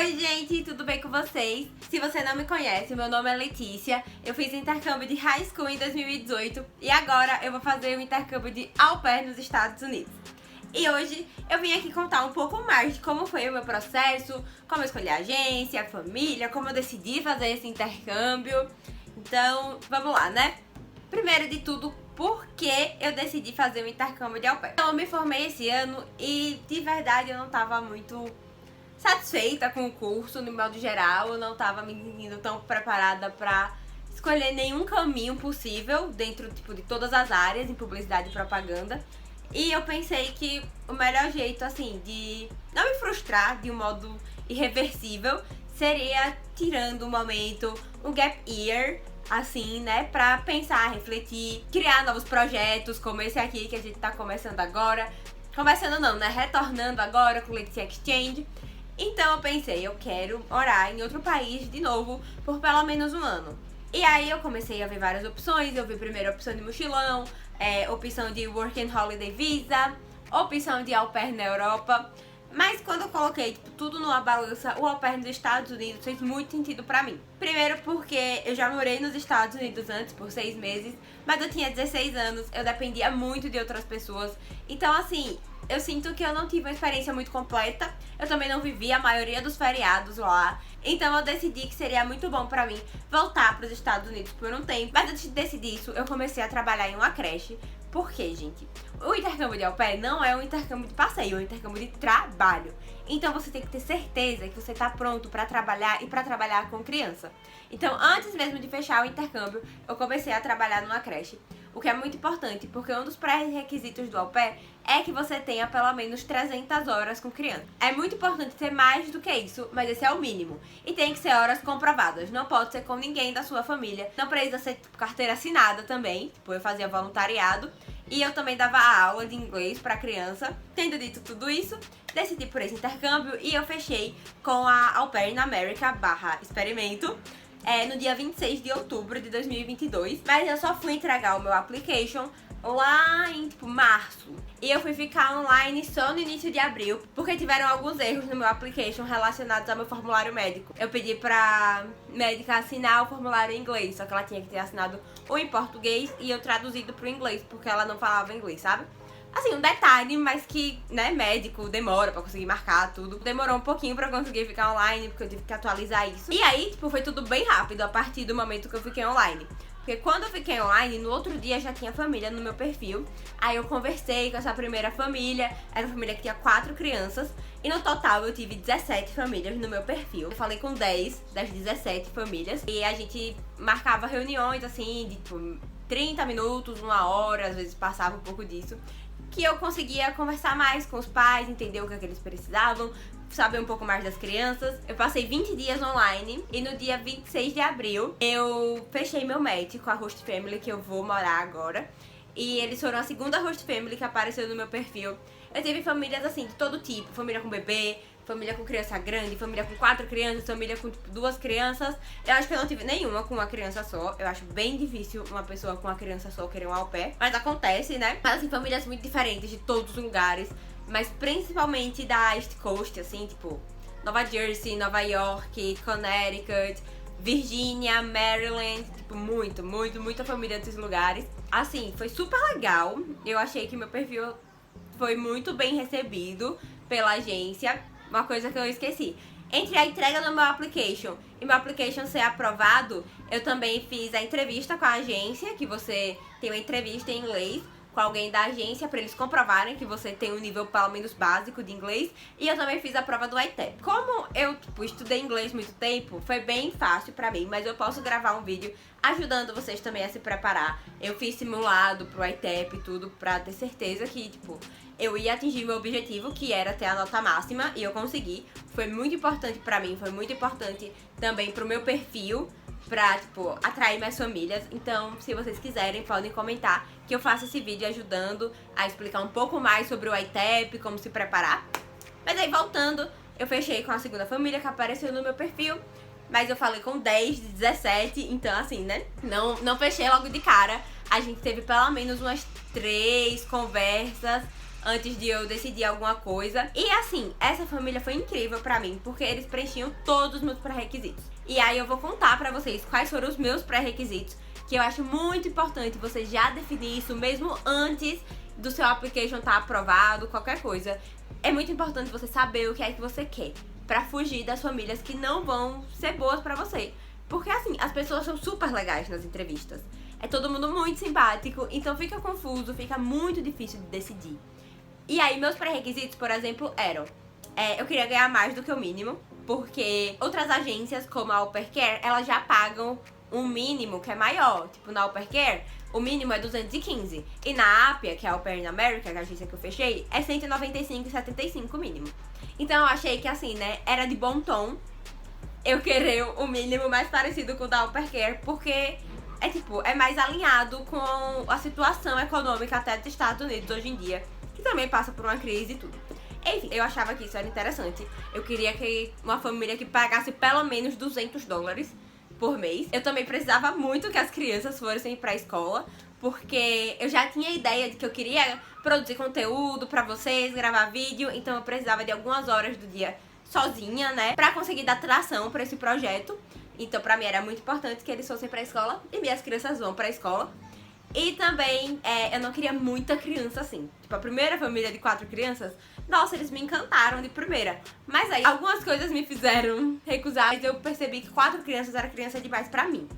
Oi gente, tudo bem com vocês? Se você não me conhece, meu nome é Letícia. Eu fiz intercâmbio de high school em 2018 e agora eu vou fazer o intercâmbio de au pair nos Estados Unidos. E hoje eu vim aqui contar um pouco mais de como foi o meu processo, como eu escolhi a agência, a família, como eu decidi fazer esse intercâmbio. Então, vamos lá, né? Primeiro de tudo, por que eu decidi fazer o intercâmbio de au pair? Eu me formei esse ano e de verdade eu não tava muito satisfeita com o curso, no modo geral. Eu não tava me sentindo tão preparada pra escolher nenhum caminho possível dentro de todas as áreas, em publicidade e propaganda. E eu pensei que o melhor jeito, assim, de não me frustrar de um modo irreversível seria tirando um momento, um gap year, assim, né, pra pensar, refletir, criar novos projetos, como esse aqui que a gente tá começando agora. Começando não, né, retornando agora com o Letícia Exchange. Então eu pensei, eu quero morar em outro país de novo por pelo menos um ano. E aí eu comecei a ver várias opções. Eu vi primeiro a opção de mochilão, opção de Working Holiday Visa, opção de au pair na Europa. Mas quando eu coloquei tudo numa balança, o au pair nos Estados Unidos fez muito sentido pra mim. Primeiro porque eu já morei nos Estados Unidos antes por 6 meses, mas eu tinha 16 anos, eu dependia muito de outras pessoas. Então assim, eu sinto que eu não tive uma experiência muito completa. Eu também não vivi a maioria dos feriados lá. Então eu decidi que seria muito bom pra mim voltar pros Estados Unidos por um tempo. Mas antes de decidir isso, eu comecei a trabalhar em uma creche. Por quê, gente? O intercâmbio de au pair não é um intercâmbio de passeio, é um intercâmbio de trabalho. Então você tem que ter certeza que você tá pronto pra trabalhar e pra trabalhar com criança. Então antes mesmo de fechar o intercâmbio, eu comecei a trabalhar numa creche. O que é muito importante, porque um dos pré-requisitos do au pair é que você tenha pelo menos 300 horas com criança. É muito importante ter mais do que isso, mas esse é o mínimo. E tem que ser horas comprovadas, não pode ser com ninguém da sua família. Não precisa ser carteira assinada também, tipo, eu fazia voluntariado. E eu também dava aula de inglês pra criança. Tendo dito tudo isso, decidi por esse intercâmbio e eu fechei com a Au Pair in America /experimento. No dia 26 de outubro de 2022. Mas eu só fui entregar o meu application lá em, março. E eu fui ficar online só no início de abril, porque tiveram alguns erros no meu application relacionados ao meu formulário médico. Eu pedi pra médica assinar o formulário em inglês, só que ela tinha que ter assinado ou em português e eu traduzido pro inglês, porque ela não falava inglês, sabe? Assim, um detalhe, mas que, né, médico demora pra conseguir marcar tudo. Demorou um pouquinho pra eu conseguir ficar online, porque eu tive que atualizar isso. E aí, foi tudo bem rápido a partir do momento que eu fiquei online. Porque quando eu fiquei online, no outro dia já tinha família no meu perfil. Aí eu conversei com essa primeira família, era uma família que tinha 4 crianças. E no total eu tive 17 famílias no meu perfil. Eu falei com 10 das 17 famílias. E a gente marcava reuniões, assim, de 30 minutos, 1 hora, às vezes passava um pouco disso. Que eu conseguia conversar mais com os pais, entender o que eles precisavam, saber um pouco mais das crianças. Eu passei 20 dias online e no dia 26 de abril eu fechei meu match com a host family que eu vou morar agora. E eles foram a segunda host family que apareceu no meu perfil. Eu tive famílias assim, de todo tipo, família com bebê, família com criança grande, família com 4 crianças, família com 2 crianças. Eu acho que eu não tive nenhuma com uma criança só. Eu acho bem difícil uma pessoa com uma criança só querer um au pair, mas acontece, né? Mas assim, famílias muito diferentes de todos os lugares, mas principalmente da East Coast, assim, Nova Jersey, Nova York, Connecticut, Virgínia, Maryland, muita família desses lugares. Assim, foi super legal. Eu achei que meu perfil foi muito bem recebido pela agência. Uma coisa que eu esqueci. Entre a entrega do meu application e meu application ser aprovado, eu também fiz a entrevista com a agência, que você tem uma entrevista em inglês com alguém da agência pra eles comprovarem que você tem um nível pelo menos básico de inglês. E eu também fiz a prova do ITEP. Como eu estudei inglês muito tempo, foi bem fácil pra mim, mas eu posso gravar um vídeo ajudando vocês também a se preparar. Eu fiz simulado pro ITEP e tudo pra ter certeza que, eu ia atingir meu objetivo, que era ter a nota máxima, e eu consegui. Foi muito importante pra mim, foi muito importante também pro meu perfil, pra, atrair mais famílias. Então, se vocês quiserem, podem comentar que eu faço esse vídeo ajudando a explicar um pouco mais sobre o ITEP, como se preparar. Mas aí, voltando, eu fechei com a segunda família que apareceu no meu perfil, mas eu falei com 10 de 17, então assim, né? Não fechei logo de cara. A gente teve pelo menos umas 3 conversas antes de eu decidir alguma coisa. E assim, essa família foi incrível pra mim, porque eles preenchiam todos os meus pré-requisitos. E aí eu vou contar pra vocês quais foram os meus pré-requisitos, que eu acho muito importante você já definir isso mesmo antes do seu application estar aprovado, qualquer coisa. É muito importante você saber o que é que você quer, pra fugir das famílias que não vão ser boas pra você. Porque assim, as pessoas são super legais nas entrevistas. É todo mundo muito simpático, então fica confuso, fica muito difícil de decidir. E aí, meus pré-requisitos, por exemplo, eram... eu queria ganhar mais do que o mínimo, porque outras agências, como a Au Pair Care, elas já pagam um mínimo que é maior. Tipo, na Au Pair Care, o mínimo é 215. E na Appia, que é a Au Pair in America, que é a agência que eu fechei, é 195,75 o mínimo. Então eu achei que assim, né, era de bom tom eu querer o mínimo mais parecido com o da Au Pair Care, porque é mais alinhado com a situação econômica até dos Estados Unidos hoje em dia, que também passa por uma crise e tudo. Enfim, eu achava que isso era interessante. Eu queria que uma família que pagasse pelo menos $200 por mês. Eu também precisava muito que as crianças fossem pra escola, porque eu já tinha a ideia de que eu queria produzir conteúdo pra vocês, gravar vídeo, então eu precisava de algumas horas do dia sozinha, né, pra conseguir dar tração pra esse projeto. Então pra mim era muito importante que eles fossem pra escola, e minhas crianças vão pra escola. E também, eu não queria muita criança assim. Tipo, a primeira família de 4 crianças, nossa, eles me encantaram de primeira. Mas aí, algumas coisas me fizeram recusar, mas eu percebi que 4 crianças era criança demais pra mim.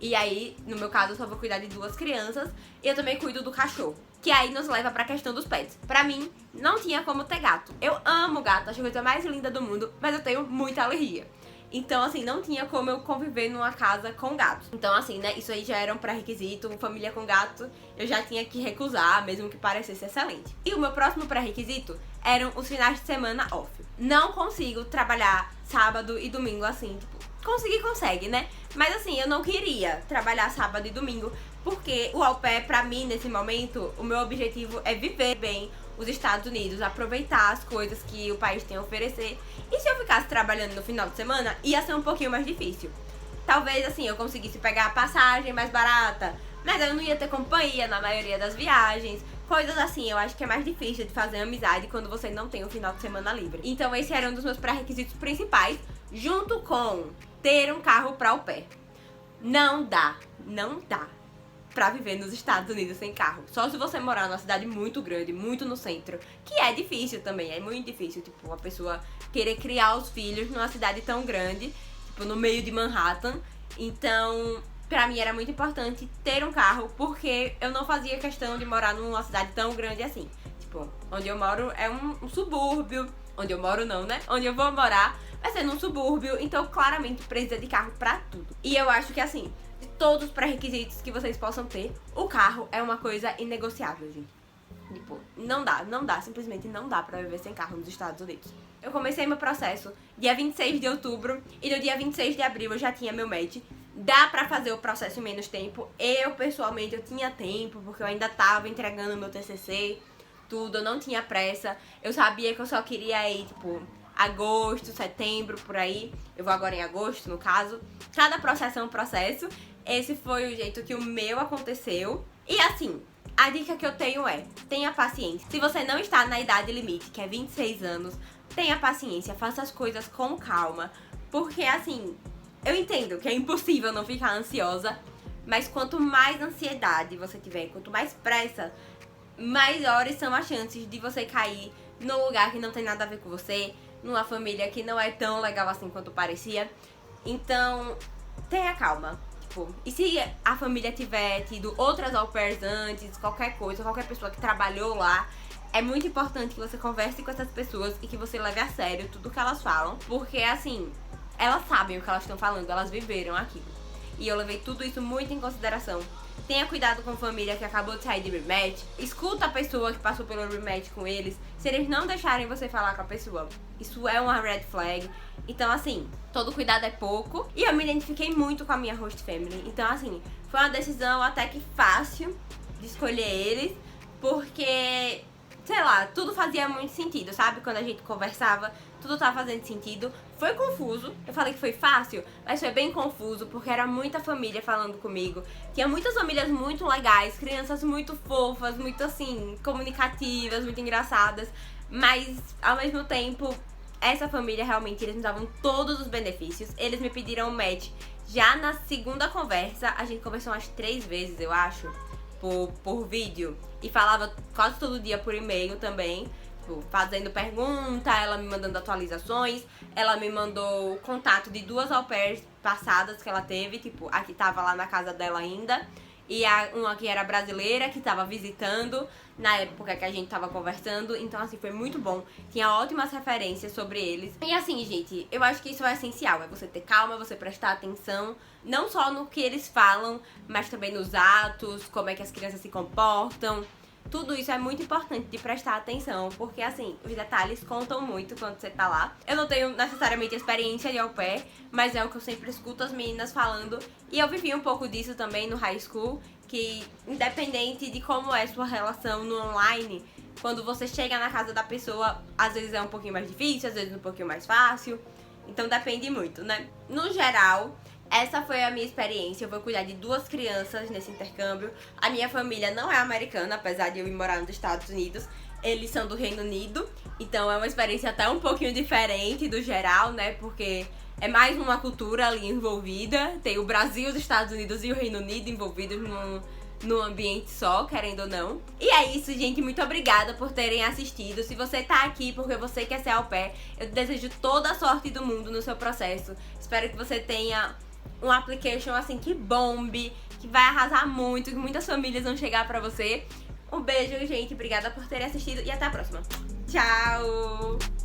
E aí, no meu caso, eu só vou cuidar de 2 crianças, e eu também cuido do cachorro. Que aí nos leva pra questão dos pets. Pra mim, não tinha como ter gato. Eu amo gato, acho a coisa mais linda do mundo, mas eu tenho muita alergia. Então, assim, não tinha como eu conviver numa casa com gatos. Então, assim, né, isso aí já era um pré-requisito. Família com gato, eu já tinha que recusar, mesmo que parecesse excelente. E o meu próximo pré-requisito eram os finais de semana off. Não consigo trabalhar sábado e domingo assim, tipo, consegue, né? Mas assim, eu não queria trabalhar sábado e domingo, porque o au pair, pra mim, nesse momento, o meu objetivo é viver bem os Estados Unidos, aproveitar as coisas que o país tem a oferecer. E se eu ficasse trabalhando no final de semana, ia ser um pouquinho mais difícil. Talvez, assim, eu conseguisse pegar a passagem mais barata, mas eu não ia ter companhia na maioria das viagens. Coisas assim, eu acho que é mais difícil de fazer amizade quando você não tem o final de semana livre. Então esse era um dos meus pré-requisitos principais, junto com ter um carro pra au pair. Não dá pra viver nos Estados Unidos sem carro. Só se você morar numa cidade muito grande, muito no centro, que é difícil também, é muito difícil, tipo, uma pessoa querer criar os filhos numa cidade tão grande, tipo, no meio de Manhattan. Então, pra mim era muito importante ter um carro, porque eu não fazia questão de morar numa cidade tão grande assim. Tipo, onde eu moro é um subúrbio, onde eu moro não, né? Onde eu vou morar vai ser num subúrbio, então claramente precisa de carro pra tudo. E eu acho que assim, de todos os pré-requisitos que vocês possam ter, o carro é uma coisa inegociável, gente. Tipo, não dá, simplesmente não dá pra viver sem carro nos Estados Unidos. Eu comecei meu processo dia 26 de outubro e no dia 26 de abril eu já tinha meu match. Dá pra fazer o processo em menos tempo. Eu, pessoalmente, eu tinha tempo, porque eu ainda tava entregando meu TCC, tudo, eu não tinha pressa. Eu sabia que eu só queria ir, tipo, agosto, setembro, por aí. Eu vou agora em agosto, no caso. Cada processo é um processo. Esse foi o jeito que o meu aconteceu. E assim, a dica que eu tenho é, tenha paciência. Se você não está na idade limite, que é 26 anos, tenha paciência, faça as coisas com calma. Porque assim, eu entendo que é impossível não ficar ansiosa, mas quanto mais ansiedade você tiver, quanto mais pressa, maiores são as chances de você cair num lugar que não tem nada a ver com você, numa família que não é tão legal assim quanto parecia. Então, tenha calma. E se a família tiver tido outras au pairs antes, qualquer coisa, qualquer pessoa que trabalhou lá, é muito importante que você converse com essas pessoas e que você leve a sério tudo que elas falam, porque assim, elas sabem o que elas estão falando, elas viveram aquilo. E eu levei tudo isso muito em consideração. Tenha cuidado com a família que acabou de sair de rematch. Escuta a pessoa que passou pelo rematch com eles. Se eles não deixarem você falar com a pessoa, isso é uma red flag. Então assim, todo cuidado é pouco. E eu me identifiquei muito com a minha host family. Então assim, foi uma decisão até que fácil de escolher eles, porque sei lá, tudo fazia muito sentido, sabe? Quando a gente conversava, tudo tava fazendo sentido. Foi confuso, eu falei que foi fácil, mas foi bem confuso, porque era muita família falando comigo. Tinha muitas famílias muito legais, crianças muito fofas, muito assim, comunicativas, muito engraçadas. Mas, ao mesmo tempo, essa família realmente, eles me davam todos os benefícios. Eles me pediram um match já na segunda conversa. A gente conversou umas 3 vezes, eu acho, por vídeo. E falava quase todo dia por e-mail também, tipo, fazendo pergunta, ela me mandando atualizações. Ela me mandou o contato de 2 au pairs passadas que ela teve, tipo, a que tava lá na casa dela ainda. E uma que era brasileira, que tava visitando na época que a gente tava conversando. Então, assim, foi muito bom. Tinha ótimas referências sobre eles. E assim, gente, eu acho que isso é essencial. É você ter calma, você prestar atenção. Não só no que eles falam, mas também nos atos, como é que as crianças se comportam. Tudo isso é muito importante de prestar atenção, porque assim, os detalhes contam muito quando você tá lá. Eu não tenho necessariamente experiência de au pair, mas é o que eu sempre escuto as meninas falando. E eu vivi um pouco disso também no high school, que independente de como é sua relação no online, quando você chega na casa da pessoa, às vezes é um pouquinho mais difícil, às vezes um pouquinho mais fácil. Então depende muito, né? No geral, essa foi a minha experiência. Eu vou cuidar de 2 crianças nesse intercâmbio. A minha família não é americana, apesar de eu ir morar nos Estados Unidos. Eles são do Reino Unido, então é uma experiência até um pouquinho diferente do geral, né? Porque é mais uma cultura ali envolvida. Tem o Brasil, os Estados Unidos e o Reino Unido envolvidos num ambiente só, querendo ou não. E é isso, gente. Muito obrigada por terem assistido. Se você tá aqui porque você quer ser au pair, eu desejo toda a sorte do mundo no seu processo. Espero que você tenha um application assim que bombe, que vai arrasar muito, que muitas famílias vão chegar pra você. Um beijo, gente. Obrigada por terem assistido e até a próxima. Tchau!